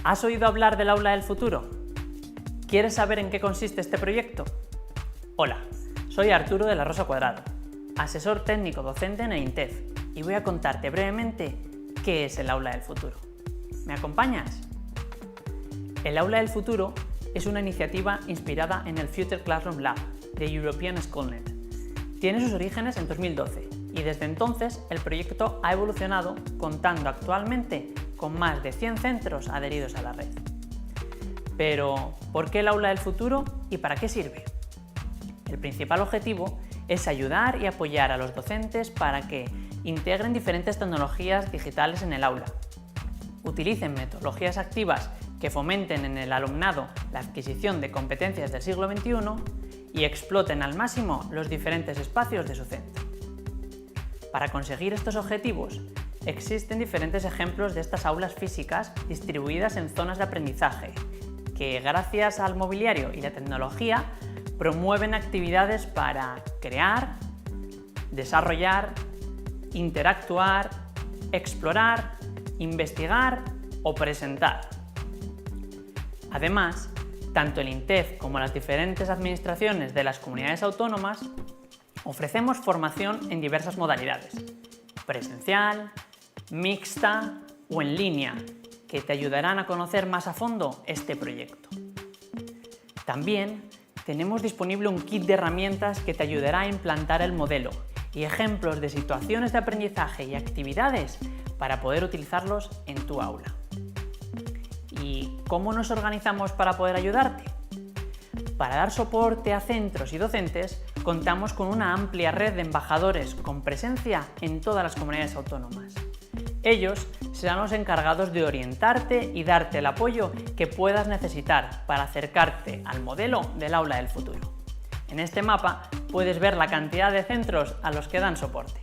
¿Has oído hablar del Aula del Futuro? ¿Quieres saber en qué consiste este proyecto? Hola, soy Arturo de la Rosa Cuadrado, asesor técnico docente en EINTEF, y voy a contarte brevemente qué es el Aula del Futuro. ¿Me acompañas? El Aula del Futuro es una iniciativa inspirada en el Future Classroom Lab de European Schoolnet. Tiene sus orígenes en 2012 y desde entonces el proyecto ha evolucionado, contando actualmente con más de 100 centros adheridos a la red. Pero, ¿por qué el Aula del Futuro y para qué sirve? El principal objetivo es ayudar y apoyar a los docentes para que integren diferentes tecnologías digitales en el aula, utilicen metodologías activas que fomenten en el alumnado la adquisición de competencias del siglo XXI y exploten al máximo los diferentes espacios de su centro. Para conseguir estos objetivos, existen diferentes ejemplos de estas aulas físicas distribuidas en zonas de aprendizaje, que gracias al mobiliario y la tecnología promueven actividades para crear, desarrollar, interactuar, explorar, investigar o presentar. Además, tanto el INTEF como las diferentes administraciones de las comunidades autónomas ofrecemos formación en diversas modalidades, presencial, mixta o en línea, que te ayudarán a conocer más a fondo este proyecto. También tenemos disponible un kit de herramientas que te ayudará a implantar el modelo y ejemplos de situaciones de aprendizaje y actividades para poder utilizarlos en tu aula. ¿Y cómo nos organizamos para poder ayudarte? Para dar soporte a centros y docentes, contamos con una amplia red de embajadores con presencia en todas las comunidades autónomas. Ellos serán los encargados de orientarte y darte el apoyo que puedas necesitar para acercarte al modelo del Aula del Futuro. En este mapa puedes ver la cantidad de centros a los que dan soporte.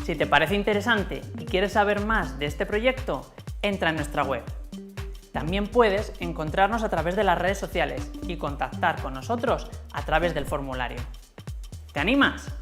Si te parece interesante y quieres saber más de este proyecto, entra en nuestra web. También puedes encontrarnos a través de las redes sociales y contactar con nosotros a través del formulario. ¿Te animas?